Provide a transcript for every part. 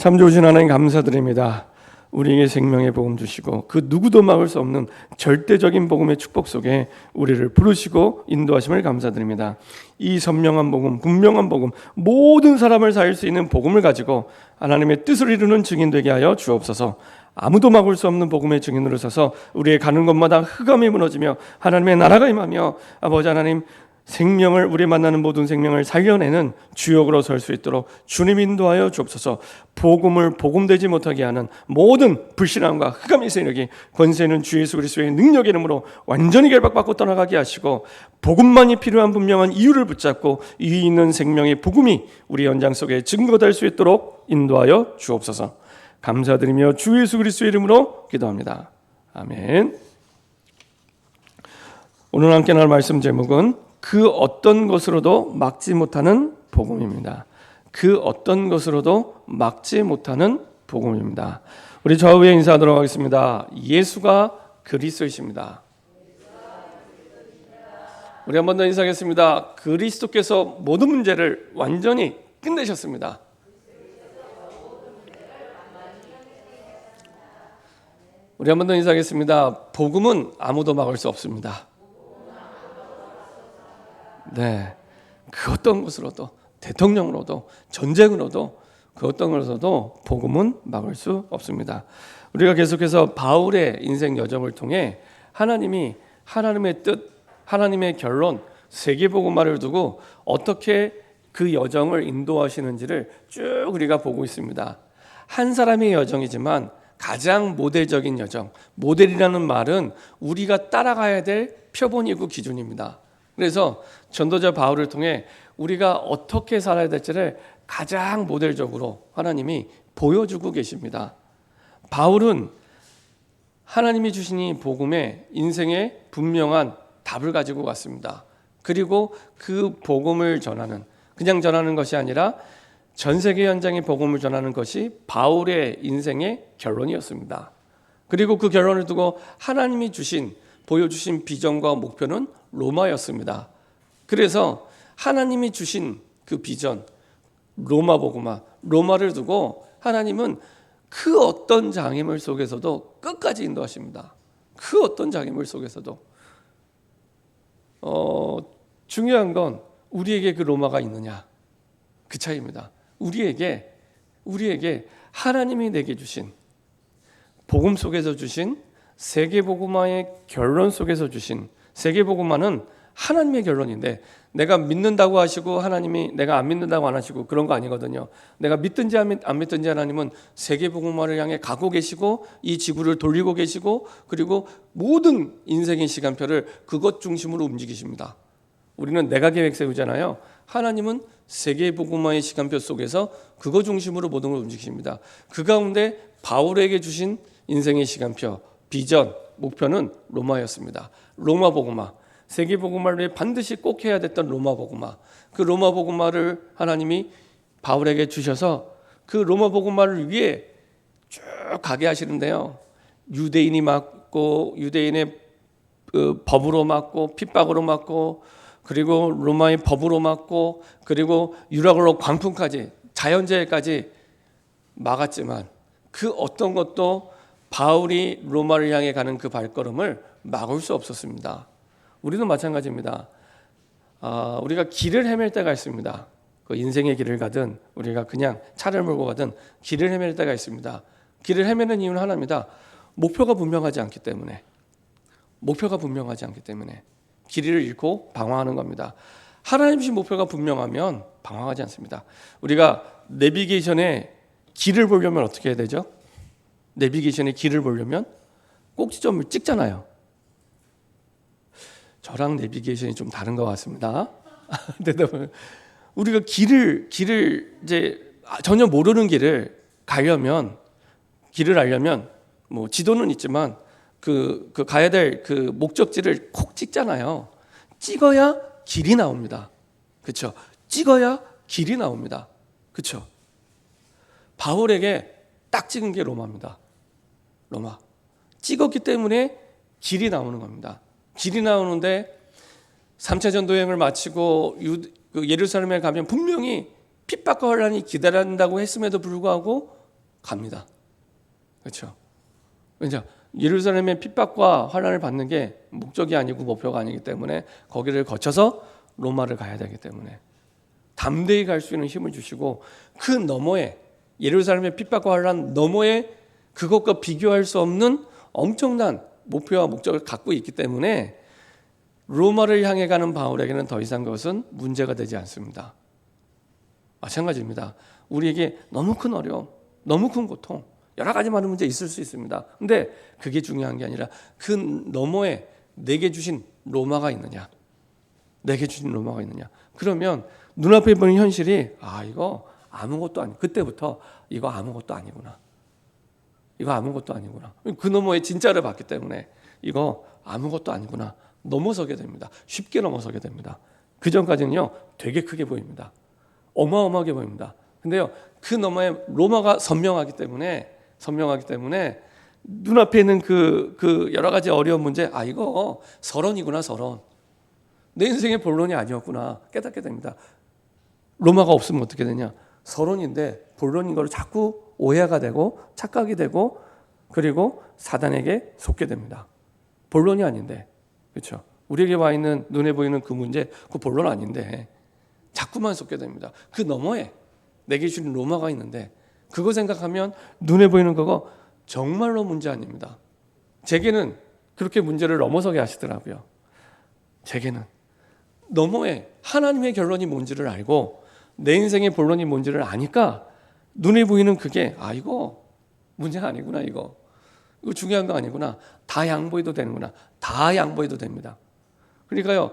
참 좋으신 하나님 감사드립니다. 우리에게 생명의 복음 주시고 그 누구도 막을 수 없는 절대적인 복음의 축복 속에 우리를 부르시고 인도하심을 감사드립니다. 이 선명한 복음, 분명한 복음, 모든 사람을 살릴 수 있는 복음을 가지고 하나님의 뜻을 이루는 증인 되게 하여 주옵소서. 아무도 막을 수 없는 복음의 증인으로 서서 우리의 가는 곳마다 흑암이 무너지며 하나님의 나라가 임하며 아버지 하나님 생명을, 우리 만나는 모든 생명을 살려내는 주역으로 설 수 있도록 주님 인도하여 주옵소서. 복음을 복음되지 못하게 하는 모든 불신함과 흑암의 세력이 권세 있는 주 예수 그리스도의 능력 이름으로 완전히 결박받고 떠나가게 하시고, 복음만이 필요한 분명한 이유를 붙잡고 이유 있는 생명의 복음이 우리 연장 속에 증거될 수 있도록 인도하여 주옵소서. 감사드리며 주 예수 그리스도의 이름으로 기도합니다. 아멘. 오늘 함께 나눌 말씀 제목은 그 어떤 것으로도 막지 못하는 복음입니다. 그 어떤 것으로도 막지 못하는 복음입니다. 우리 좌우에 인사하도록 하겠습니다. 예수가 그리스도이십니다. 우리 한 번 더 인사하겠습니다. 그리스도께서 모든 문제를 완전히 끝내셨습니다. 우리 한 번 더 인사하겠습니다. 복음은 아무도 막을 수 없습니다. 네, 그 어떤 것으로도, 대통령으로도, 전쟁으로도, 그 어떤 것으로도 복음은 막을 수 없습니다. 우리가 계속해서 바울의 인생 여정을 통해 하나님이 하나님의 뜻, 하나님의 결론, 세계복음화를 두고 어떻게 그 여정을 인도하시는지를 쭉 우리가 보고 있습니다. 한 사람의 여정이지만 가장 모델적인 여정, 모델이라는 말은 우리가 따라가야 될 표본이고 기준입니다. 그래서 전도자 바울을 통해 우리가 어떻게 살아야 될지를 가장 모델적으로 하나님이 보여주고 계십니다. 바울은 하나님이 주신 이 복음에 인생의 분명한 답을 가지고 갔습니다. 그리고 그 복음을 전하는, 그냥 전하는 것이 아니라 전 세계 현장의 복음을 전하는 것이 바울의 인생의 결론이었습니다. 그리고 그 결론을 두고 하나님이 보여주신 비전과 목표는 로마였습니다. 그래서 하나님이 주신 그 비전, 로마 복음화, 로마를 두고 하나님은 그 어떤 장애물 속에서도 끝까지 인도하십니다. 그 어떤 장애물 속에서도. 중요한 건 우리에게 그 로마가 있느냐, 그 차이입니다. 우리에게 하나님이 내게 주신 복음 속에서 주신 세계복음화의 결론 속에서 주신, 세계복음화는 하나님의 결론인데 내가 믿는다고 하시고 하나님이 내가 안 믿는다고 안 하시고 그런 거 아니거든요. 내가 믿든지 안 믿든지 하나님은 세계복음화를 향해 가고 계시고 이 지구를 돌리고 계시고 그리고 모든 인생의 시간표를 그것 중심으로 움직이십니다. 우리는 내가 계획 세우잖아요. 하나님은 세계복음화의 시간표 속에서 그것 중심으로 모든 걸 움직이십니다. 그 가운데 바울에게 주신 인생의 시간표, 비전, 목표는 로마였습니다. 로마 복음화, 세계 복음화를 반드시 꼭 해야 됐던 로마 복음화. 그 로마 복음화를 하나님이 바울에게 주셔서 그 로마 복음화를 위해 쭉 가게 하시는데요. 유대인이 맞고 유대인의 법으로 맞고 핍박으로 맞고 그리고 로마의 법으로 맞고 그리고 유락으로 광풍까지 자연재해까지 막았지만 그 어떤 것도 바울이 로마를 향해 가는 그 발걸음을 막을 수 없었습니다. 우리도 마찬가지입니다. 우리가 길을 헤맬 때가 있습니다. 그 인생의 길을 가든 우리가 그냥 차를 몰고 가든 길을 헤맬 때가 있습니다. 길을 헤매는 이유는 하나입니다. 목표가 분명하지 않기 때문에 길을 잃고 방황하는 겁니다. 하나님 주신 목표가 분명하면 방황하지 않습니다. 우리가 내비게이션에 길을 보려면 어떻게 해야 되죠? 내비게이션에 길을 보려면 꼭지점을 찍잖아요. 저랑 내비게이션이 좀 다른 것 같습니다. 우리가 길을 이제 전혀 모르는 길을 알려면 뭐 지도는 있지만 그 가야 될 그 목적지를 콕 찍잖아요. 찍어야 길이 나옵니다. 그렇죠? 찍어야 길이 나옵니다. 그렇죠? 바울에게 딱 찍은 게 로마입니다. 로마. 찍었기 때문에 길이 나오는 겁니다. 길이 나오는데 3차 전도여행을 마치고 예루살렘에 가면 분명히 핍박과 혼란이 기다린다고 했음에도 불구하고 갑니다. 그렇죠? 왜냐? 예루살렘의 핍박과 환난을 받는 게 목적이 아니고 목표가 아니기 때문에 거기를 거쳐서 로마를 가야 되기 때문에 담대히 갈 수 있는 힘을 주시고 그 너머에 예루살렘의 핍박과 환난 너머에 그것과 비교할 수 없는 엄청난 목표와 목적을 갖고 있기 때문에 로마를 향해 가는 바울에게는 더 이상 그것은 문제가 되지 않습니다. 마찬가지입니다. 우리에게 너무 큰 어려움, 너무 큰 고통, 여러 가지 많은 문제 있을 수 있습니다. 근데 그게 중요한 게 아니라 그 너머에 내게 주신 로마가 있느냐, 내게 주신 로마가 있느냐. 그러면 눈앞에 보이는 현실이 이거 아무것도 아니. 그때부터 이거 아무것도 아니구나. 이거 아무것도 아니구나. 그 너머에 진짜를 봤기 때문에 이거 아무것도 아니구나. 넘어서게 됩니다. 쉽게 넘어서게 됩니다. 그 전까지는요 되게 크게 보입니다. 어마어마하게 보입니다. 근데요 그 너머에 로마가 선명하기 때문에 눈앞에 있는 그 여러 가지 어려운 문제, 이거 서론이구나. 서론. 내 인생의 본론이 아니었구나 깨닫게 됩니다. 로마가 없으면 어떻게 되냐? 서론인데 본론인 걸 자꾸 오해가 되고 착각이 되고 그리고 사단에게 속게 됩니다. 본론이 아닌데, 그렇죠? 우리에게 와 있는 눈에 보이는 그 문제, 그 본론 아닌데 자꾸만 속게 됩니다. 그 너머에 내게 주신 로마가 있는데 그거 생각하면 눈에 보이는 그거 정말로 문제 아닙니다. 제게는 그렇게 문제를 넘어서게 하시더라고요. 제게는 너머에 하나님의 결론이 뭔지를 알고 내 인생의 본론이 뭔지를 아니까 눈에 보이는 그게 이거 문제가 아니구나. 이거 중요한 거 아니구나. 다 양보해도 되는구나. 다 양보해도 됩니다. 그러니까요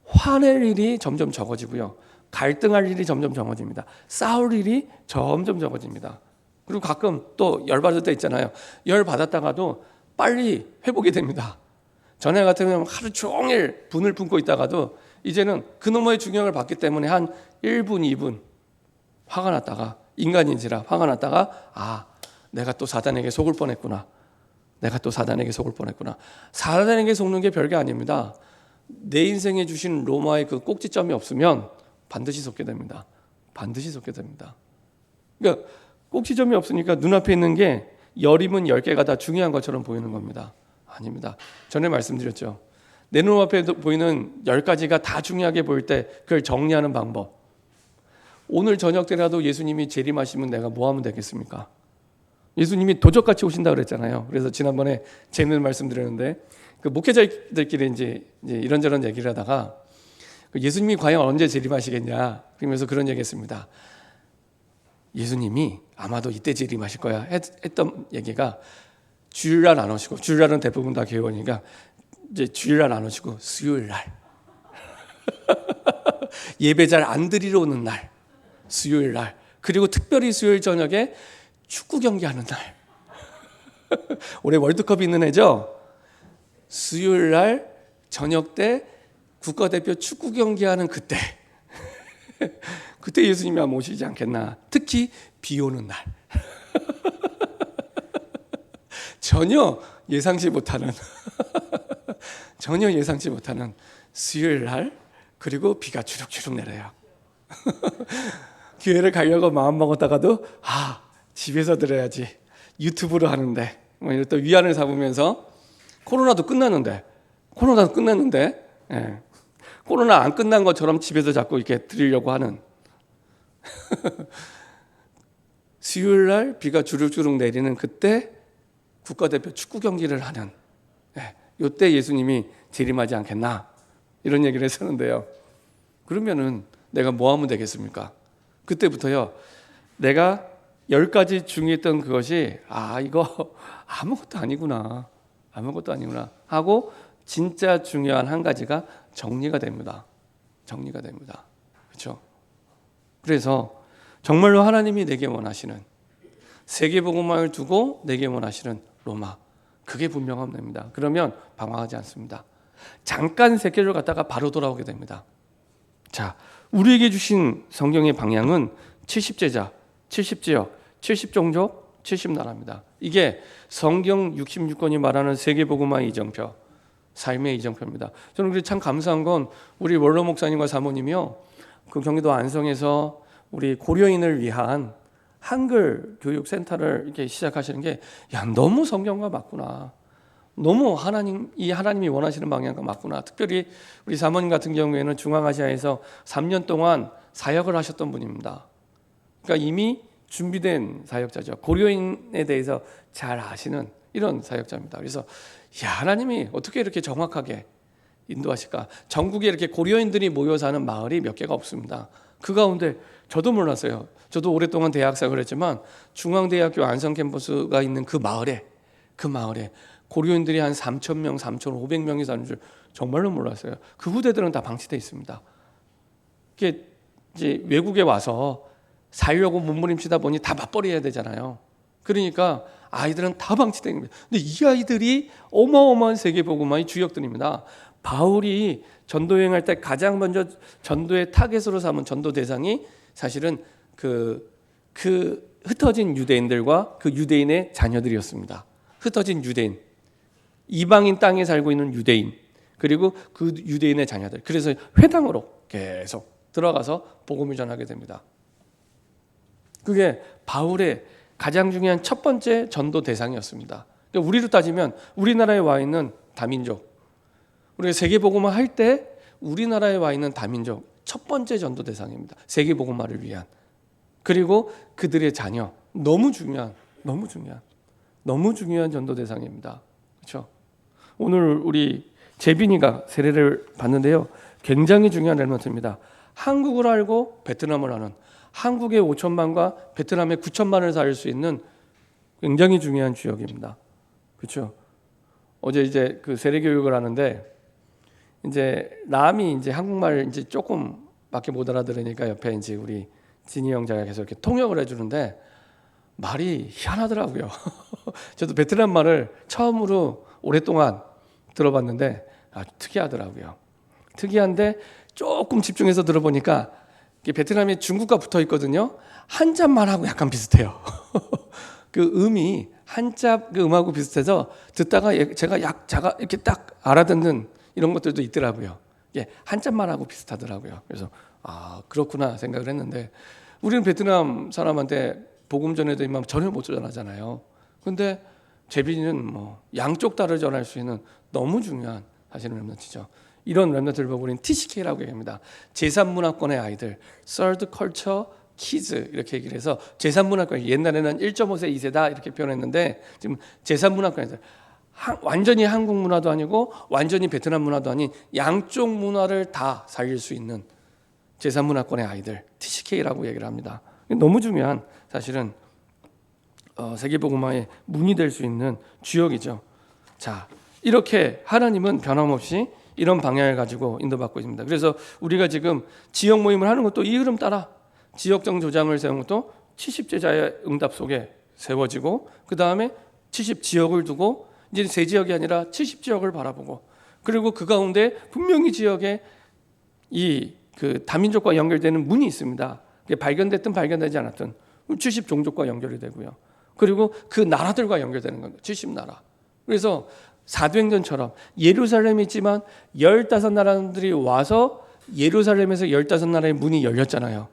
화낼 일이 점점 적어지고요 갈등할 일이 점점 적어집니다. 싸울 일이 점점 적어집니다. 그리고 가끔 또 열받을 때 있잖아요. 열받았다가도 빨리 회복이 됩니다. 전에 같은 경우는 하루 종일 분을 품고 있다가도 이제는 그 너머의 중형을 받기 때문에 한 1분, 2분 화가 났다가 인간인지라 화가 났다가 내가 또 사단에게 속을 뻔했구나. 사단에게 속는 게 별게 아닙니다. 내 인생에 주신 로마의 그 꼭지점이 없으면 반드시 속게 됩니다. 그러니까 꼭지점이 없으니까 눈앞에 있는 게 열이면 10개가 다 중요한 것처럼 보이는 겁니다. 아닙니다. 전에 말씀드렸죠. 내 눈앞에 보이는 10가지가 다 중요하게 보일 때 그걸 정리하는 방법. 오늘 저녁 때라도 예수님이 재림하시면 내가 뭐 하면 되겠습니까? 예수님이 도적같이 오신다 그랬잖아요. 그래서 지난번에 재밌는 말씀드렸는데 그 목회자들끼리 이제 이런저런 얘기를 하다가 예수님이 과연 언제 재림하시겠냐 그러면서 그런 얘기했습니다. 예수님이 아마도 이때 재림하실 거야 했던 얘기가 주일날 안 오시고, 주일날은 대부분 다 교회원이니까 이제 주일날 안 오시고 수요일날 예배 잘 안 드리러 오는 날 수요일날, 그리고 특별히 수요일 저녁에 축구 경기하는 날 올해 월드컵이 있는 해죠. 수요일날 저녁 때 국가대표 축구 경기하는 그때 그때 예수님이 아마 오시지 않겠나. 특히 비 오는 날 전혀 예상치 못하는 수요일날, 그리고 비가 주룩주룩 내려요. 교회를 가려고 마음먹었다가도 집에서 들어야지, 유튜브로 하는데 또 위안을 삼으면서 코로나도 끝났는데 코로나 안 끝난 것처럼 집에서 자꾸 이렇게 드리려고 하는 수요일날 비가 주룩주룩 내리는 그때 국가대표 축구 경기를 하는 이때 예수님이 재림하지 않겠나 이런 얘기를 했었는데요. 그러면은 내가 뭐 하면 되겠습니까? 그때부터요 내가 10가지 중요했던 그것이 이거 아무것도 아니구나 하고 진짜 중요한 한 가지가 정리가 됩니다. 그렇죠? 그래서 정말로 하나님이 내게 원하시는 세계복음화를 두고 내게 원하시는 로마, 그게 분명하면 됩니다. 그러면 방황하지 않습니다. 잠깐 세계를 갔다가 바로 돌아오게 됩니다. 자, 우리에게 주신 성경의 방향은 70제자, 70지역, 70종족, 70나라입니다. 이게 성경 66권이 말하는 세계복음화의 이정표, 삶의 이정표입니다. 저는 그게 참 감사한 건 우리 원로 목사님과 사모님이요, 그 경기도 안성에서 우리 고려인을 위한 한글 교육 센터를 이렇게 시작하시는 게 너무 성경과 맞구나. 너무 하나님이 원하시는 방향과 맞구나. 특별히 우리 사모님 같은 경우에는 중앙아시아에서 3년 동안 사역을 하셨던 분입니다. 그러니까 이미 준비된 사역자죠. 고려인에 대해서 잘 아시는 이런 사역자입니다. 그래서 하나님이 어떻게 이렇게 정확하게 인도하실까? 전국에 이렇게 고려인들이 모여 사는 마을이 몇 개가 없습니다. 그 가운데 저도 몰랐어요. 저도 오랫동안 대학 생활을 했지만 중앙대학교 안성 캠퍼스가 있는 그 마을에 고려인들이 한 3,000명, 3,500명이 사는 줄 정말로 몰랐어요. 그 후대들은 다 방치돼 있습니다. 이게 이제 외국에 와서 살려고 몸부림치다 보니 다 맞벌이해야 되잖아요. 그러니까 아이들은 다 방치된 겁니다. 근데 이 아이들이 어마어마한 세계복음화의 주역들입니다. 바울이 전도 여행할 때 가장 먼저 전도의 타겟으로 삼은 전도 대상이 사실은 그 흩어진 유대인들과 그 유대인의 자녀들이었습니다. 흩어진 유대인, 이방인 땅에 살고 있는 유대인, 그리고 그 유대인의 자녀들. 그래서 회당으로 계속 들어가서 복음을 전하게 됩니다. 그게 바울의 가장 중요한 첫 번째 전도 대상이었습니다. 그러니까 우리로 따지면 우리나라에 와 있는 다민족, 우리가 세계복음화 할 때 우리나라에 와 있는 다민족 첫 번째 전도 대상입니다. 세계복음화를 위한. 그리고 그들의 자녀, 너무 중요한 전도 대상입니다. 그렇죠? 오늘 우리 재빈이가 세례를 받는데요. 굉장히 중요한 렘넌트입니다. 한국을 알고 베트남을 아는, 한국의 5천만과 베트남의 9천만을 살릴 수 있는 굉장히 중요한 주역입니다. 그렇죠? 어제 이제 그 세례 교육을 하는데 이제 남이 이제 한국말 이제 조금밖에 못 알아들으니까 옆에 이제 우리 진희 형제가 계속 이렇게 통역을 해주는데 말이 희한하더라고요. 저도 베트남 말을 처음으로 오랫동안 들어봤는데 특이하더라고요. 특이한데 조금 집중해서 들어보니까 베트남이 중국과 붙어 있거든요. 한자말하고 약간 비슷해요. 그 음이 한자 그 음하고 비슷해서 듣다가 제가 이렇게 딱 알아듣는 이런 것들도 있더라고요. 한자말하고 비슷하더라고요. 그래서 그렇구나 생각을 했는데 우리는 베트남 사람한테 복음 전해드리면 전혀 못 전하잖아요. 근데 재빈이는 뭐 양쪽 다를 전할 수 있는 너무 중요한 사실은 렘넌트죠. 이런 렘넌트를 보고 우리는 TCK라고 얘기합니다. 제3문화권의 아이들, Third Culture Kids 이렇게 얘기를 해서 제3문화권, 옛날에는 1.5세, 2세다 이렇게 표현했는데 지금 제3문화권들, 완전히 한국 문화도 아니고 완전히 베트남 문화도 아닌 양쪽 문화를 다 살릴 수 있는 제3문화권의 아이들, TCK라고 얘기를 합니다. 너무 중요한 사실은 세계복음화의 문이 될 수 있는 주역이죠. 자, 이렇게 하나님은 변함없이 이런 방향을 가지고 인도받고 있습니다. 그래서 우리가 지금 지역 모임을 하는 것도 이 흐름 따라 지역적 조장을 세운 것도 70제자의 응답 속에 세워지고 그 다음에 70지역을 두고 이제 세 지역이 아니라 70지역을 바라보고 그리고 그 가운데 분명히 지역에 이 그 다민족과 연결되는 문이 있습니다. 발견됐든 발견되지 않았든 70종족과 연결이 되고요. 그리고 그 나라들과 연결되는 겁니다. 70나라. 그래서 사도행전처럼 예루살렘에 있지만 15나라들이 와서 예루살렘에서 15나라의 문이 열렸잖아요.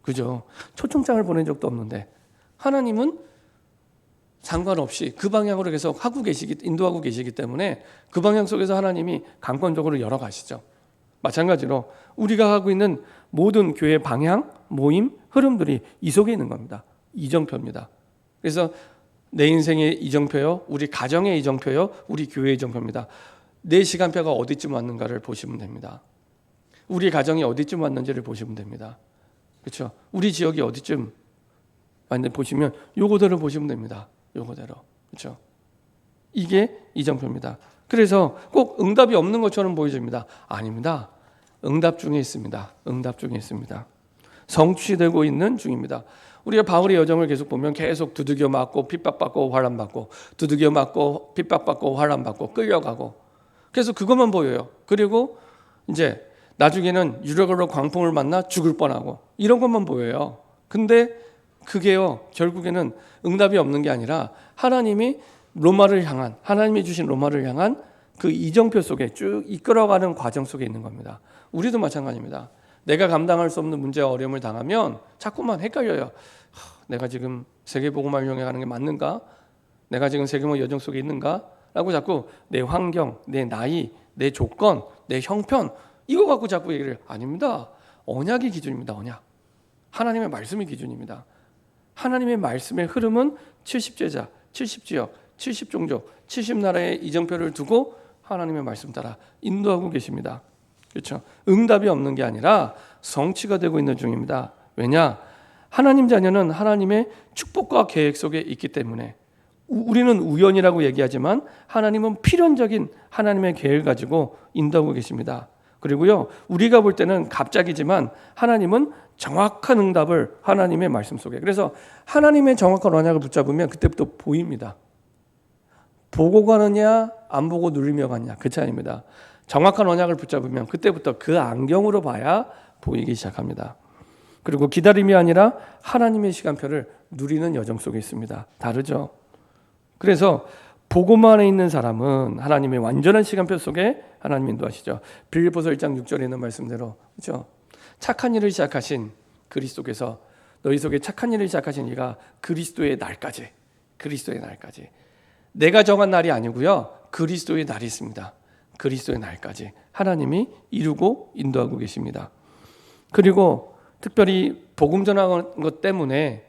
그죠? 초청장을 보낸 적도 없는데 하나님은 상관없이 그 방향으로 계속 인도하고 계시기 때문에 그 방향 속에서 하나님이 강권적으로 열어가시죠. 마찬가지로 우리가 하고 있는 모든 교회 방향, 모임, 흐름들이 이 속에 있는 겁니다. 이정표입니다. 그래서 내 인생의 이정표요, 우리 가정의 이정표요, 우리 교회의 이정표입니다. 내 시간표가 어디쯤 왔는가를 보시면 됩니다. 우리 가정이 어디쯤 왔는지를 보시면 됩니다. 그렇죠? 우리 지역이 어디쯤 왔는지 보시면 요거대로 보시면 됩니다. 요거대로. 그렇죠? 이게 이정표입니다. 그래서 꼭 응답이 없는 것처럼 보여집니다. 아닙니다. 응답 중에 있습니다. 응답 중에 있습니다. 성취되고 있는 중입니다. 우리가 바울의 여정을 계속 보면 계속 두들겨 맞고 핍박받고 환난받고 두들겨 맞고 핍박받고 환난받고 끌려가고 그래서 그것만 보여요. 그리고 이제 나중에는 유력으로 광풍을 만나 죽을 뻔하고 이런 것만 보여요. 근데 그게요 결국에는 응답이 없는 게 아니라 하나님이 하나님이 주신 로마를 향한 그 이정표 속에 쭉 이끌어가는 과정 속에 있는 겁니다. 우리도 마찬가지입니다. 내가 감당할 수 없는 문제와 어려움을 당하면 자꾸만 헷갈려요. 내가 지금 세계복음화를 향해 가는 게 맞는가? 내가 지금 세계복음 여정 속에 있는가? 라고 자꾸 내 환경, 내 나이, 내 조건, 내 형편 이거 갖고 자꾸 얘기를 아닙니다. 언약이 기준입니다. 언약. 하나님의 말씀이 기준입니다. 하나님의 말씀의 흐름은 70제자, 70지역, 70종족, 70나라의 이정표를 두고 하나님의 말씀 따라 인도하고 계십니다. 그렇죠? 응답이 없는 게 아니라 성취가 되고 있는 중입니다. 왜냐? 하나님 자녀는 하나님의 축복과 계획 속에 있기 때문에 우리는 우연이라고 얘기하지만 하나님은 필연적인 하나님의 계획을 가지고 인도하고 계십니다. 그리고요, 우리가 볼 때는 갑작이지만 하나님은 정확한 응답을 하나님의 말씀 속에. 그래서 하나님의 정확한 언약을 붙잡으면 그때부터 보입니다. 보고 가느냐 안 보고 누리며 가느냐 그 차이입니다. 정확한 언약을 붙잡으면 그때부터 그 안경으로 봐야 보이기 시작합니다. 그리고 기다림이 아니라 하나님의 시간표를 누리는 여정 속에 있습니다. 다르죠. 그래서 복음 안에 있는 사람은 하나님의 완전한 시간표 속에 하나님 인도하시죠. 빌립보서 1장 6절에 있는 말씀대로 그렇죠? 착한 일을 시작하신 그리스도께서 너희 속에 착한 일을 시작하신 이가 그리스도의 날까지 내가 정한 날이 아니고요. 그리스도의 날이 있습니다. 그리스도의 날까지 하나님이 이루고 인도하고 계십니다. 그리고 특별히 복음 전하는 것 때문에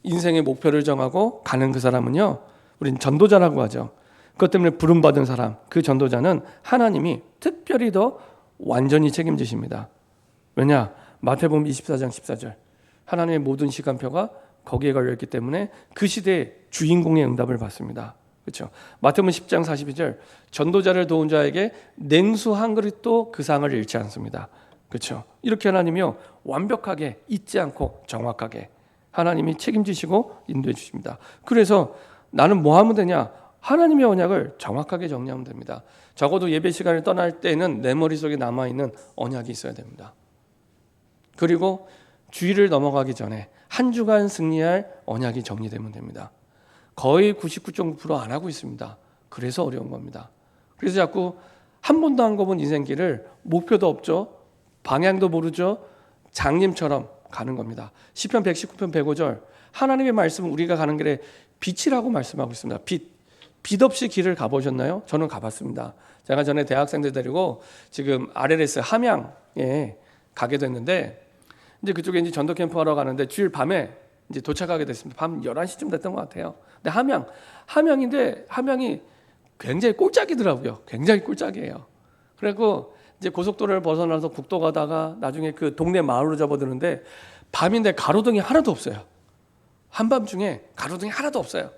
인생의 목표를 정하고 가는 그 사람은요. 우린 전도자라고 하죠. 그것 때문에 부름받은 사람, 그 전도자는 하나님이 특별히 더 완전히 책임지십니다. 왜냐? 마태복음 24장 14절 하나님의 모든 시간표가 거기에 걸려있기 때문에 그 시대의 주인공의 응답을 받습니다. 그렇죠? 마태복음 10장 42절 전도자를 도운 자에게 냉수 한 그릇도 그 상을 잃지 않습니다. 그렇죠? 이렇게 하나님이요 완벽하게 잊지 않고 정확하게 하나님이 책임지시고 인도해 주십니다. 그래서 나는 뭐 하면 되냐? 하나님의 언약을 정확하게 정리하면 됩니다. 적어도 예배 시간을 떠날 때는 내 머릿속에 남아있는 언약이 있어야 됩니다. 그리고 주일을 넘어가기 전에 한 주간 승리할 언약이 정리되면 됩니다. 거의 99.9% 안 하고 있습니다. 그래서 어려운 겁니다. 그래서 자꾸 한 번도 안 가본 인생길을 목표도 없죠. 방향도 모르죠. 장님처럼 가는 겁니다. 시편 119편 105절 하나님의 말씀은 우리가 가는 길에 빛이라고 말씀하고 있습니다. 빛 없이 길을 가보셨나요? 저는 가봤습니다. 제가 전에 대학생들 데리고 지금 RLS 함양에 가게 됐는데 이제 그쪽에 이제 전도 캠프 하러 가는데 주일 밤에 이제 도착하게 됐습니다. 밤 11시쯤 됐던 것 같아요. 근데 함양인데 함양이 굉장히 꼴짝이더라고요. 굉장히 꼴짝이에요. 그리고 이제 고속도로를 벗어나서 국도 가다가 나중에 그 동네 마을로 접어드는데 밤인데 가로등이 하나도 없어요. 한밤중에 가로등이 하나도 없어요.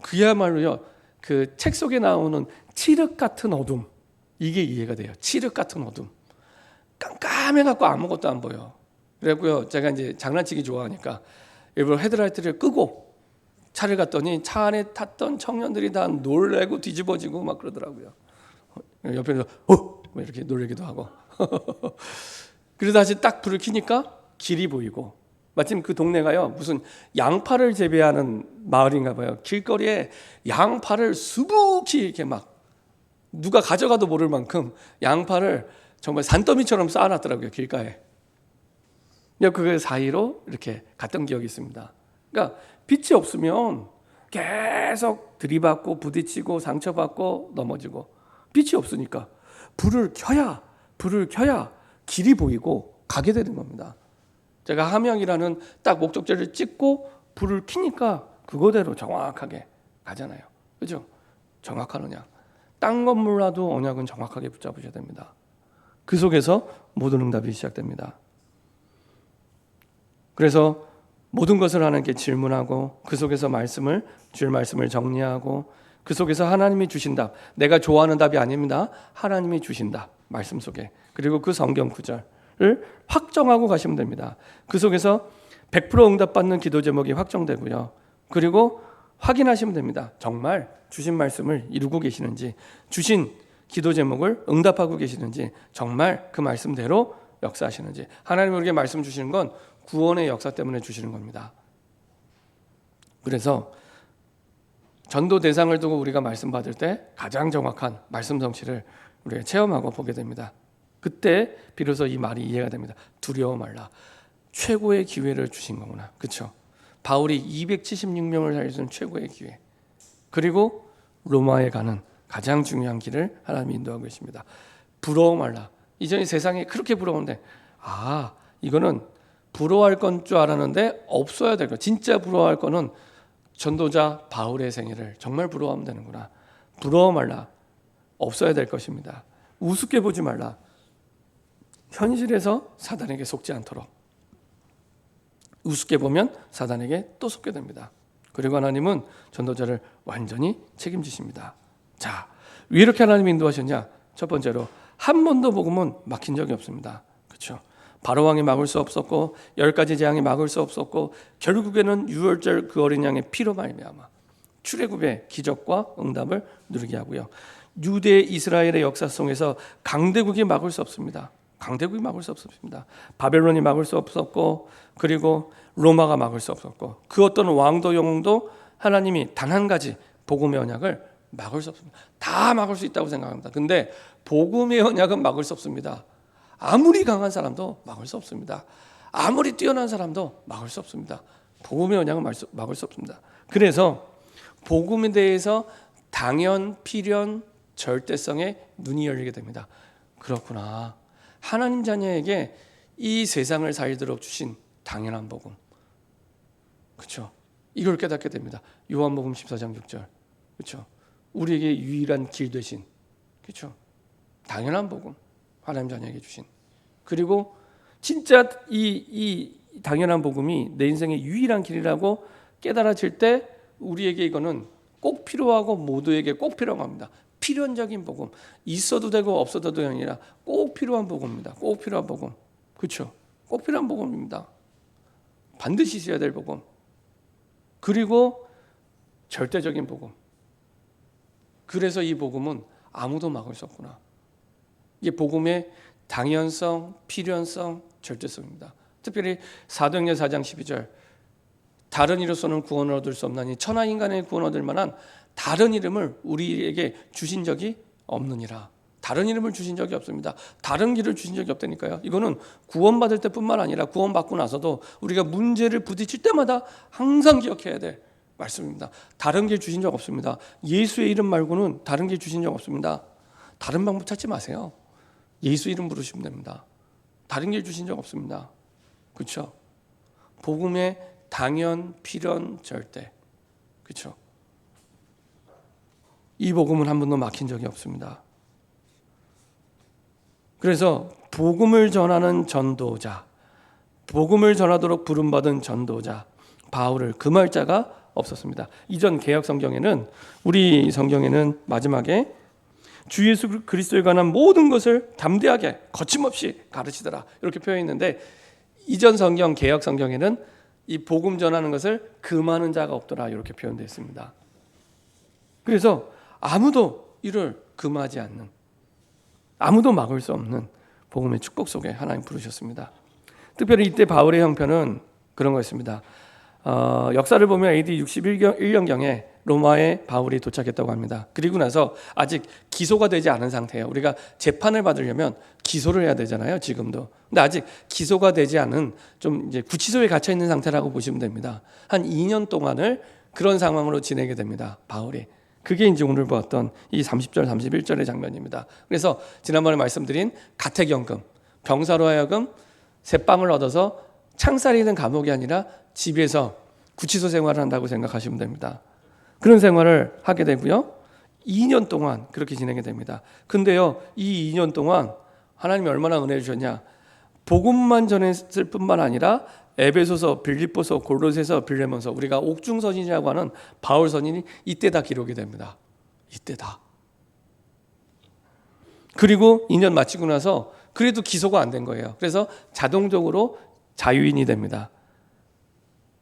그야말로요. 그 책 속에 나오는 칠흑 같은 어둠. 이게 이해가 돼요. 칠흑 같은 어둠. 깜깜해갖고 아무것도 안 보여. 그래고요. 제가 이제 장난치기 좋아하니까 일부러 헤드라이트를 끄고 차를 갔더니 차 안에 탔던 청년들이 다 놀래고 뒤집어지고 막 그러더라고요. 옆에서 이렇게 놀래기도 하고. 그래서 다시 딱 불을 켜니까 길이 보이고 마침 그 동네가요 무슨 양파를 재배하는 마을인가 봐요. 길거리에 양파를 수북히 이렇게 막 누가 가져가도 모를 만큼 양파를 정말 산더미처럼 쌓아놨더라고요. 길가에. 그 사이로 이렇게 갔던 기억이 있습니다. 그러니까 빛이 없으면 계속 들이받고 부딪히고 상처받고 넘어지고 빛이 없으니까 불을 켜야 길이 보이고 가게 되는 겁니다. 제가 함양이라는 딱 목적지를 찍고 불을 켜니까 그거대로 정확하게 가잖아요. 그죠? 정확한 언약. 딴 건 몰라도 언약은 정확하게 붙잡으셔야 됩니다. 그 속에서 모든 응답이 시작됩니다. 그래서 모든 것을 하나님께 질문하고 그 속에서 주의 말씀을 정리하고 그 속에서 하나님이 주신 답, 내가 좋아하는 답이 아닙니다. 하나님이 주신 답, 말씀 속에. 그리고 그 성경 구절을 확정하고 가시면 됩니다. 그 속에서 100% 응답받는 기도 제목이 확정되고요. 그리고 확인하시면 됩니다. 정말 주신 말씀을 이루고 계시는지, 주신 기도 제목을 응답하고 계시는지, 정말 그 말씀대로 역사하시는지. 하나님이 우리에게 말씀 주시는 건 구원의 역사 때문에 주시는 겁니다. 그래서 전도 대상을 두고 우리가 말씀 받을 때 가장 정확한 말씀 성취를 우리가 체험하고 보게 됩니다. 그때 비로소 이 말이 이해가 됩니다. 두려워 말라. 최고의 기회를 주신 거구나. 그렇죠? 바울이 276명을 살릴 수 있는 최고의 기회. 그리고 로마에 가는 가장 중요한 길을 하나님이 인도하고 계십니다. 부러워 말라. 이전에 세상이 그렇게 부러운데 이거는 부러워할 건 줄 알았는데 없어야 될 거. 진짜 부러워할 거는 전도자 바울의 생애를 정말 부러워하면 되는구나. 부러워 말라. 없어야 될 것입니다. 우습게 보지 말라. 현실에서 사단에게 속지 않도록. 우습게 보면 사단에게 또 속게 됩니다. 그리고 하나님은 전도자를 완전히 책임지십니다. 자, 왜 이렇게 하나님이 인도하셨냐? 첫 번째로 한 번도 복음은 막힌 적이 없습니다. 그렇죠? 바로왕이 막을 수 없었고 10가지 재앙이 막을 수 없었고 결국에는 유월절 그 어린 양의 피로 말미암아 출애굽의 기적과 응답을 누리게 하고요. 유대 이스라엘의 역사 속에서 강대국이 막을 수 없습니다. 강대국이 막을 수 없었습니다. 바벨론이 막을 수 없었고 그리고 로마가 막을 수 없었고 그 어떤 왕도 영웅도 하나님이 단 한 가지 복음의 언약을 막을 수 없습니다. 다 막을 수 있다고 생각합니다. 근데 복음의 언약은 막을 수 없습니다. 아무리 강한 사람도 막을 수 없습니다. 아무리 뛰어난 사람도 막을 수 없습니다. 복음의 언약은 막을 수 없습니다. 그래서 복음에 대해서 당연, 필연, 절대성에 눈이 열리게 됩니다. 그렇구나. 하나님 자녀에게 이 세상을 살도록 주신 당연한 복음. 그렇죠? 이걸 깨닫게 됩니다. 요한복음 14장 6절. 그렇죠? 우리에게 유일한 길 되신. 그렇죠? 당연한 복음. 하나님 자녀에게 주신. 그리고 진짜 이 당연한 복음이 내 인생의 유일한 길이라고 깨달아질 때 우리에게 이거는 꼭 필요하고 모두에게 꼭 필요한 겁니다. 필연적인 복음. 있어도 되고 없어도 되는 게 아니라 꼭 필요한 복음입니다. 꼭 필요한 복음. 그렇죠? 꼭 필요한 복음입니다. 반드시 있어야 될 복음. 그리고 절대적인 복음. 그래서 이 복음은 아무도 막을 수 없구나. 이게 복음의 당연성, 필연성, 절대성입니다. 특별히 사도행전 4장 12절 다른 이로서는 구원을 얻을 수 없나니 천하 인간의 구원 얻을 만한 다른 이름을 우리에게 주신 적이 없느니라. 다른 이름을 주신 적이 없습니다. 다른 길을 주신 적이 없다니까요. 이거는 구원받을 때뿐만 아니라 구원받고 나서도 우리가 문제를 부딪힐 때마다 항상 기억해야 될 말씀입니다. 다른 길 주신 적 없습니다. 예수의 이름 말고는 다른 길 주신 적 없습니다. 다른 방법 찾지 마세요. 예수 이름 부르시면 됩니다. 다른 길 주신 적 없습니다. 그렇죠? 복음의 당연, 필연, 절대. 그렇죠? 이 복음은 한 번도 막힌 적이 없습니다. 그래서 복음을 전하는 전도자, 복음을 전하도록 부름받은 전도자 바울을 금할 자가 없었습니다. 이전 개역 성경에는 우리 성경에는 마지막에 주 예수 그리스도에 관한 모든 것을 담대하게 거침없이 가르치더라 이렇게 표현했는데 이전 성경 개역 성경에는 이 복음 전하는 것을 금하는 자가 없더라 이렇게 표현되어 있습니다. 그래서 아무도 이를 금하지 않는 아무도 막을 수 없는 복음의 축복 속에 하나님 부르셨습니다. 특별히 이때 바울의 형편은 그런 거였습니다. 역사를 보면 AD 61년경에 로마에 바울이 도착했다고 합니다. 그리고 나서 아직 기소가 되지 않은 상태예요. 우리가 재판을 받으려면 기소를 해야 되잖아요. 지금도. 근데 아직 기소가 되지 않은 좀 이제 구치소에 갇혀 있는 상태라고 보시면 됩니다. 한 2년 동안을 그런 상황으로 지내게 됩니다. 바울이. 그게 이제 오늘 보았던 이 30절, 31절의 장면입니다. 그래서 지난번에 말씀드린 가택연금, 병사로 하여금 새빵을 얻어서 창살이 된 감옥이 아니라 집에서 구치소 생활을 한다고 생각하시면 됩니다. 그런 생활을 하게 되고요. 2년 동안 그렇게 지내게 됩니다. 근데요, 이 2년 동안 하나님이 얼마나 은혜 주셨냐? 복음만 전했을 뿐만 아니라 에베소서, 빌립보서, 골로새서, 빌레몬서 우리가 옥중서신이라고 하는 바울 서신이 이때 다 기록이 됩니다. 이때 다. 그리고 2년 마치고 나서 그래도 기소가 안 된 거예요. 그래서 자동적으로 자유인이 됩니다.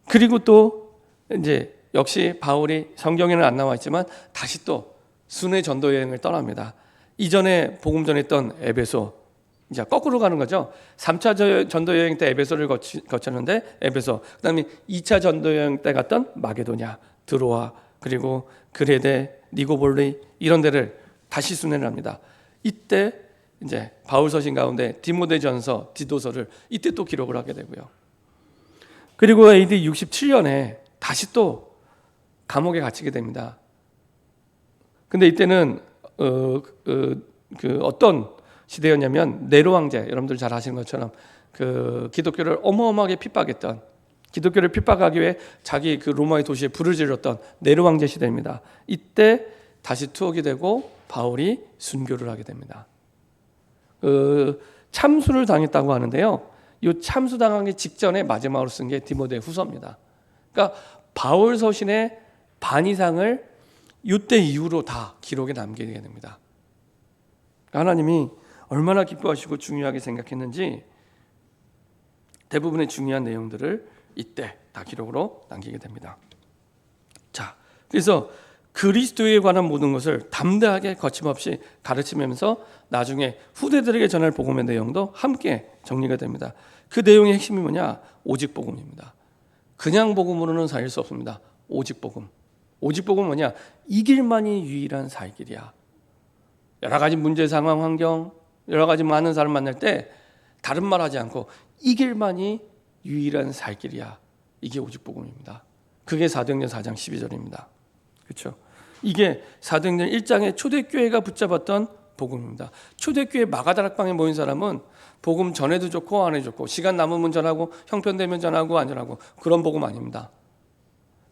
그리고 또 이제 역시 바울이 성경에는 안 나와 있지만 다시 또 순회 전도 여행을 떠납니다. 이전에 복음 전했던 에베소 이제 거꾸로 가는 거죠. 3차 전도 여행 때 에베소를 거쳤는데 에베소, 그다음에 2차 전도 여행 때 갔던 마게도냐, 드로아, 그리고 그레데, 니고볼리 이런 데를 다시 순회를 합니다. 이때 이제 바울 서신 가운데 디모데전서, 디도서를 이때 또 기록을 하게 되고요. 그리고 AD 67년에 다시 또 감옥에 갇히게 됩니다. 근데 이때는 어떤 시대였냐면 네로 황제, 여러분들 잘 아시는 것처럼 그 기독교를 어마어마하게 핍박했던, 기독교를 핍박하기 위해 자기 그 로마의 도시에 불을 질렀던 네로 황제 시대입니다. 이때 다시 투옥이 되고 바울이 순교를 하게 됩니다. 참수를 당했다고 하는데요. 이 참수 당하기 직전에 마지막으로 쓴 게 디모데 후서입니다. 그러니까 바울 서신의 반 이상을 이때 이후로 다 기록에 남기게 됩니다. 하나님이 얼마나 기뻐하시고 중요하게 생각했는지 대부분의 중요한 내용들을 이때 다 기록으로 남기게 됩니다. 자, 그래서 그리스도에 관한 모든 것을 담대하게 거침없이 가르치면서 나중에 후대들에게 전할 복음의 내용도 함께 정리가 됩니다. 그 내용의 핵심이 뭐냐? 오직 복음입니다. 그냥 복음으로는 살 수 없습니다. 오직 복음. 오직 복음은 뭐냐? 이 길만이 유일한 살 길이야. 여러 가지 문제, 상황, 환경, 여러 가지 많은 사람 만날 때 다른 말 하지 않고 이 길만이 유일한 살 길이야. 이게 오직 복음입니다. 그게 사도행전 4장 12절입니다. 그렇죠? 이게 사도행전 1장에 초대교회가 붙잡았던 복음입니다. 초대교회 마가다락방에 모인 사람은 복음 전해도 좋고 안 해도 좋고 시간 남으면 전하고 형편되면 전하고 안 전하고 그런 복음 아닙니다.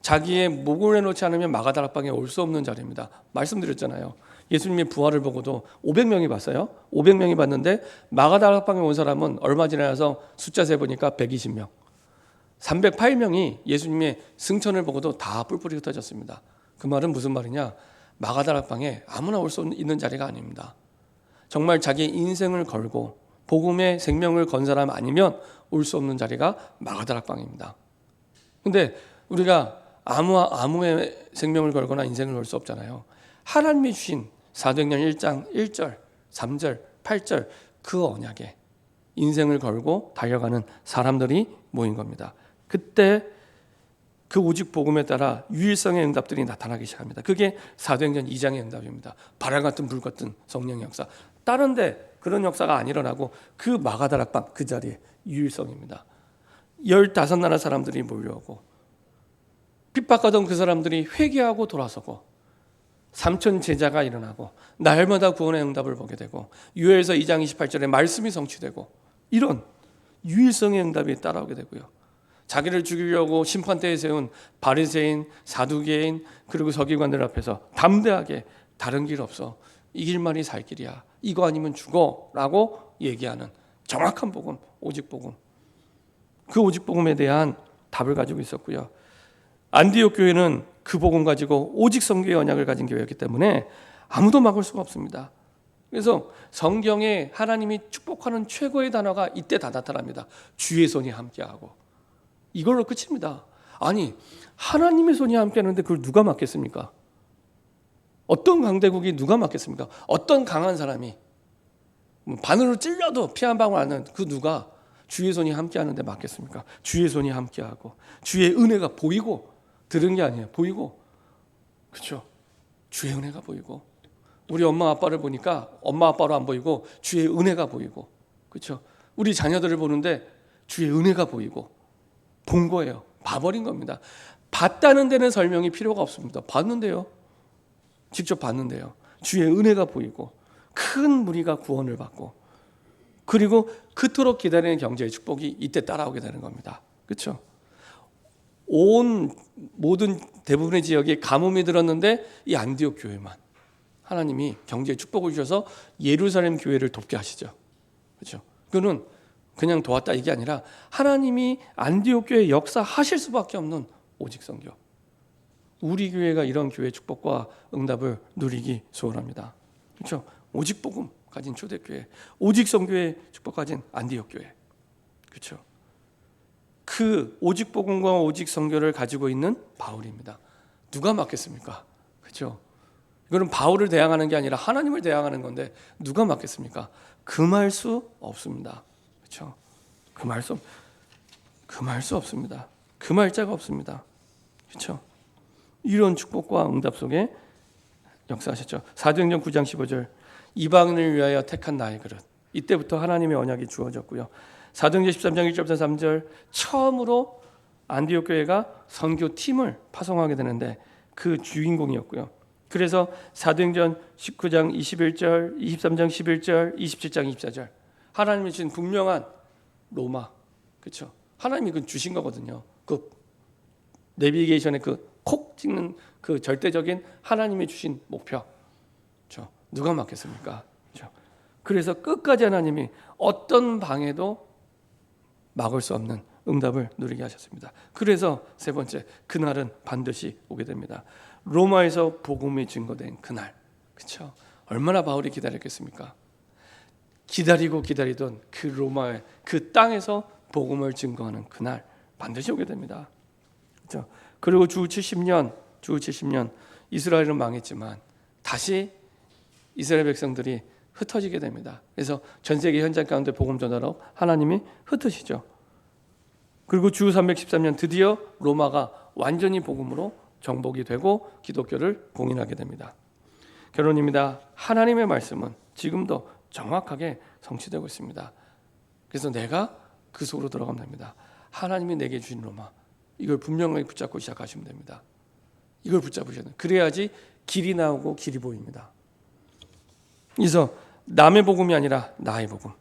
자기의 목을 내놓지 않으면 마가다락방에 올 수 없는 자리입니다. 말씀드렸잖아요. 예수님의 부활을 보고도 500명이 봤어요. 500명이 봤는데 마가다락방에 온 사람은 얼마 지나서 숫자 세보니까 120명. 308명이 예수님의 승천을 보고도 다 뿔뿔이 흩어졌습니다. 그 말은 무슨 말이냐? 마가다락방에 아무나 올 수 있는 자리가 아닙니다. 정말 자기 인생을 걸고 복음의 생명을 건 사람 아니면 올 수 없는 자리가 마가다락방입니다. 근데 우리가 아무의 생명을 걸거나 인생을 걸 수 없잖아요. 하나님이 주신 사도행전 1장 1절, 3절, 8절 그 언약에 인생을 걸고 달려가는 사람들이 모인 겁니다. 그때 그 오직 복음에 따라 유일성의 응답들이 나타나기 시작합니다. 그게 사도행전 2장의 응답입니다. 바람 같은 불 같은 성령의 역사. 다른 데 그런 역사가 안 일어나고 그 마가다락방 그 자리에 유일성입니다. 15나라 사람들이 몰려오고 핍박하던 그 사람들이 회개하고 돌아서고 3천 제자가 일어나고 날마다 구원의 응답을 보게 되고 유엘서 2장 28절에 말씀이 성취되고 이런 유일성의 응답이 따라오게 되고요. 자기를 죽이려고 심판대에 세운 바리새인, 사두개인 그리고 서기관들 앞에서 담대하게 다른 길 없어. 이 길만이 살 길이야. 이거 아니면 죽어 라고 얘기하는 정확한 복음, 오직 복음. 그 오직 복음에 대한 답을 가지고 있었고요. 안디옥 교회는 그 복음 가지고 오직 성교의 언약을 가진 교회였기 때문에 아무도 막을 수가 없습니다. 그래서 성경에 하나님이 축복하는 최고의 단어가 이때 다 나타납니다. 주의 손이 함께하고. 이걸로 끝입니다. 아니, 하나님의 손이 함께하는데 그걸 누가 막겠습니까? 어떤 강대국이 누가 막겠습니까? 어떤 강한 사람이 바늘로 찔려도 피 한 방울 안 나는 그 누가 주의 손이 함께하는데 막겠습니까? 주의 손이 함께하고 주의 은혜가 보이고 들은 게 아니에요. 보이고. 그렇죠? 주의 은혜가 보이고 우리 엄마 아빠를 보니까 엄마 아빠로 안 보이고 주의 은혜가 보이고 그렇죠? 우리 자녀들을 보는데 주의 은혜가 보이고 본 거예요. 봐버린 겁니다. 봤다는 데는 설명이 필요가 없습니다. 봤는데요. 직접 봤는데요. 주의 은혜가 보이고 큰 무리가 구원을 받고 그리고 그토록 기다리는 경제의 축복이 이때 따라오게 되는 겁니다. 그렇죠? 온 모든 대부분의 지역에 가뭄이 들었는데 이 안디옥 교회만 하나님이 경제의 축복을 주셔서 예루살렘 교회를 돕게 하시죠. 그렇죠? 그거는 그냥 도왔다 이게 아니라 하나님이 안디옥 교회 역사하실 수밖에 없는 오직 성교. 우리 교회가 이런 교회 축복과 응답을 누리기 소원합니다. 그렇죠? 오직 복음 가진 초대교회, 오직 성교의 축복 가진 안디옥 교회. 그렇죠? 그 오직 복음과 오직 성교를 가지고 있는 바울입니다. 누가 막겠습니까? 그렇죠? 이거는 바울을 대항하는 게 아니라 하나님을 대항하는 건데 누가 막겠습니까? 금할 수 없습니다. 그렇죠? 금할 수 없습니다. 금할 자가 없습니다. 그렇죠? 이런 축복과 응답 속에 역사하셨죠. 사도행전 9장 15절 이방인을 위하여 택한 나의 그릇. 이때부터 하나님의 언약이 주어졌고요. 사도행전 13장 1절부터 3절 처음으로 안디옥 교회가 선교팀을 파송하게 되는데 그 주인공이었고요. 그래서 사도행전 19장 21절, 23장 11절, 27장 24절 하나님이 주신 분명한 로마, 그렇죠? 하나님이 그 주신 거거든요. 그 내비게이션에 그 콕 찍는 그 절대적인 하나님이 주신 목표, 그렇죠? 누가 막겠습니까? 그렇죠? 그래서 끝까지 하나님이 어떤 방해도 막을 수 없는 응답을 누리게 하셨습니다. 그래서 세 번째, 그날은 반드시 오게 됩니다. 로마에서 복음이 증거된 그날, 그렇죠? 얼마나 바울이 기다렸겠습니까? 기다리고 기다리던 그 로마의 그 땅에서 복음을 증거하는 그날 반드시 오게 됩니다. 그렇죠? 그리고 주 70년 이스라엘은 망했지만 다시 이스라엘 백성들이 흩어지게 됩니다. 그래서 전 세계 현장 가운데 복음 전하러 하나님이 흩으시죠. 그리고 주 313년 드디어 로마가 완전히 복음으로 정복이 되고 기독교를 공인하게 됩니다. 결론입니다. 하나님의 말씀은 지금도 정확하게 성취되고 있습니다. 그래서 내가 그 속으로 들어가면 됩니다. 하나님이 내게 주신 로마, 이걸 분명하게 붙잡고 시작하시면 됩니다. 이걸 붙잡으셔야 돼요. 그래야지 길이 나오고 길이 보입니다. 그래서 남의 복음이 아니라 나의 복음,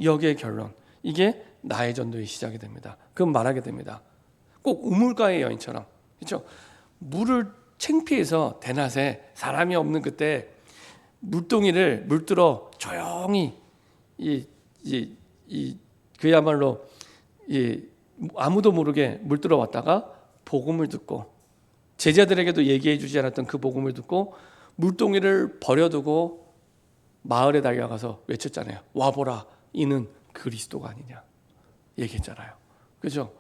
여기에 결론, 이게 나의 전도의 시작이 됩니다. 그건 말하게 됩니다. 꼭 우물가의 여인처럼, 그렇죠? 물을 창피해서 대낮에 사람이 없는 그때 물동이를 물들어 조용히 그야말로 아무도 모르게 물들어 왔다가 복음을 듣고 제자들에게도 얘기해 주지 않았던 그 복음을 듣고 물동이를 버려두고 마을에 달려가서 외쳤잖아요. 와보라, 이는 그리스도가 아니냐 얘기했잖아요. 그렇죠?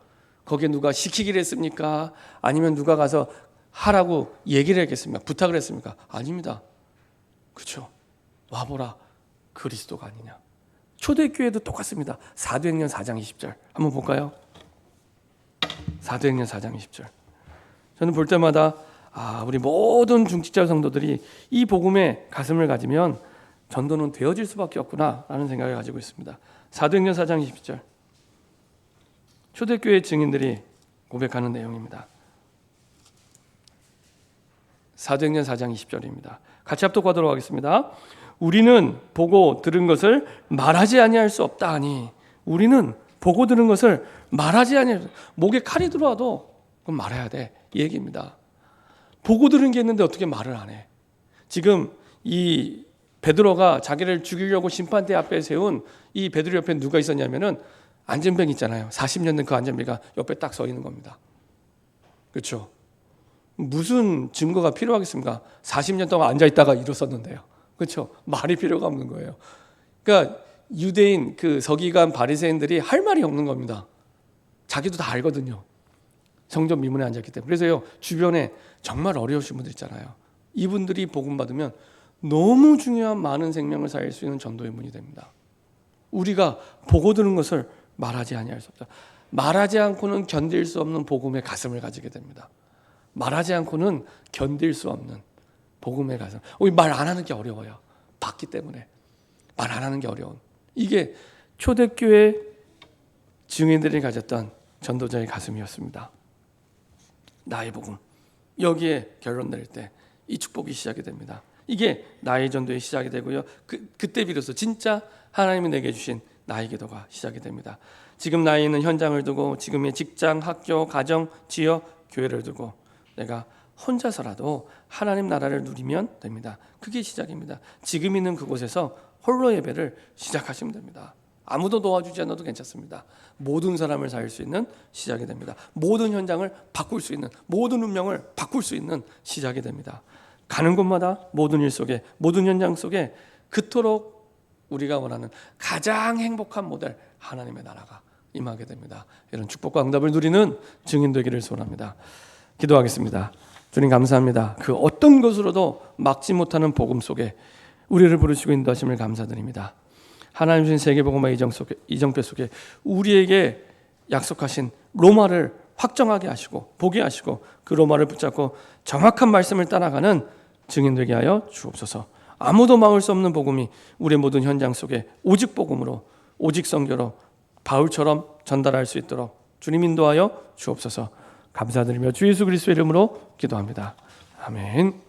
거기에 누가 시키기를 했습니까? 아니면 누가 가서 하라고 얘기를 했겠습니까? 부탁을 했습니까? 아닙니다. 그렇죠? 와보라, 그리스도가 아니냐. 초대교회도 똑같습니다. 사도행전 4장 20절 한번 볼까요? 사도행전 4장 20절. 저는 볼 때마다 우리 모든 중직자 성도들이 이 복음에 가슴을 가지면 전도는 되어질 수밖에 없구나라는 생각을 가지고 있습니다. 사도행전 4장 20절. 초대교회 증인들이 고백하는 내용입니다. 사도행전 4장 20절입니다. 같이 합독하도록 하겠습니다. 우리는 보고 들은 것을 말하지 아니할 수 없다 하니, 우리는 보고 들은 것을 말하지 아니할, 목에 칼이 들어와도 그건 말해야 돼, 이 얘기입니다. 보고 들은 게 있는데 어떻게 말을 안 해? 지금 이 베드로가 자기를 죽이려고 심판대 앞에 세운 이 베드로 옆에 누가 있었냐면은 안전병 있잖아요. 40년 된 그 안전병가 옆에 딱 서 있는 겁니다. 그렇죠? 무슨 증거가 필요하겠습니까? 40년 동안 앉아 있다가 일어섰는데요. 그렇죠? 말이 필요가 없는 거예요. 그러니까 유대인 그 서기관 바리새인들이 할 말이 없는 겁니다. 자기도 다 알거든요. 성전 미문에 앉았기 때문에. 그래서요, 주변에 정말 어려우신 분들 있잖아요. 이분들이 복음 받으면 너무 중요한 많은 생명을 살릴 수 있는 전도의 문이 됩니다. 우리가 보고 들은 것을 말하지 아니할 수 없다. 말하지 않고는 견딜 수 없는 복음의 가슴을 가지게 됩니다. 말하지 않고는 견딜 수 없는 복음의 가슴. 우리 말 안 하는 게 어려워요. 받기 때문에 말 안 하는 게 어려운. 이게 초대교회 증인들이 가졌던 전도자의 가슴이었습니다. 나의 복음. 여기에 결론 낼 때 이 축복이 시작이 됩니다. 이게 나의 전도의 시작이 되고요. 그때 비로소 진짜 하나님이 내게 주신 나의 기도가 시작이 됩니다. 지금 나에 있는 현장을 두고, 지금의 직장, 학교, 가정, 지역, 교회를 두고 내가 혼자서라도 하나님 나라를 누리면 됩니다. 그게 시작입니다. 지금 있는 그곳에서 홀로 예배를 시작하시면 됩니다. 아무도 도와주지 않아도 괜찮습니다. 모든 사람을 살릴 수 있는 시작이 됩니다. 모든 현장을 바꿀 수 있는, 모든 운명을 바꿀 수 있는 시작이 됩니다. 가는 곳마다 모든 일 속에, 모든 현장 속에 그토록 우리가 원하는 가장 행복한 모델 하나님의 나라가 임하게 됩니다. 이런 축복과 응답을 누리는 증인 되기를 소원합니다. 기도하겠습니다. 주님 감사합니다. 그 어떤 것으로도 막지 못하는 복음 속에 우리를 부르시고 인도하심을 감사드립니다. 하나님 주신 세계복음화 이정표 속에 우리에게 약속하신 로마를 확정하게 하시고 보게 하시고 그 로마를 붙잡고 정확한 말씀을 따라가는 증인 되게 하여 주옵소서. 아무도 막을 수 없는 복음이 우리의 모든 현장 속에 오직 복음으로, 오직 선교로 바울처럼 전달할 수 있도록 주님 인도하여 주옵소서. 감사드리며 주 예수 그리스도의 이름으로 기도합니다. 아멘.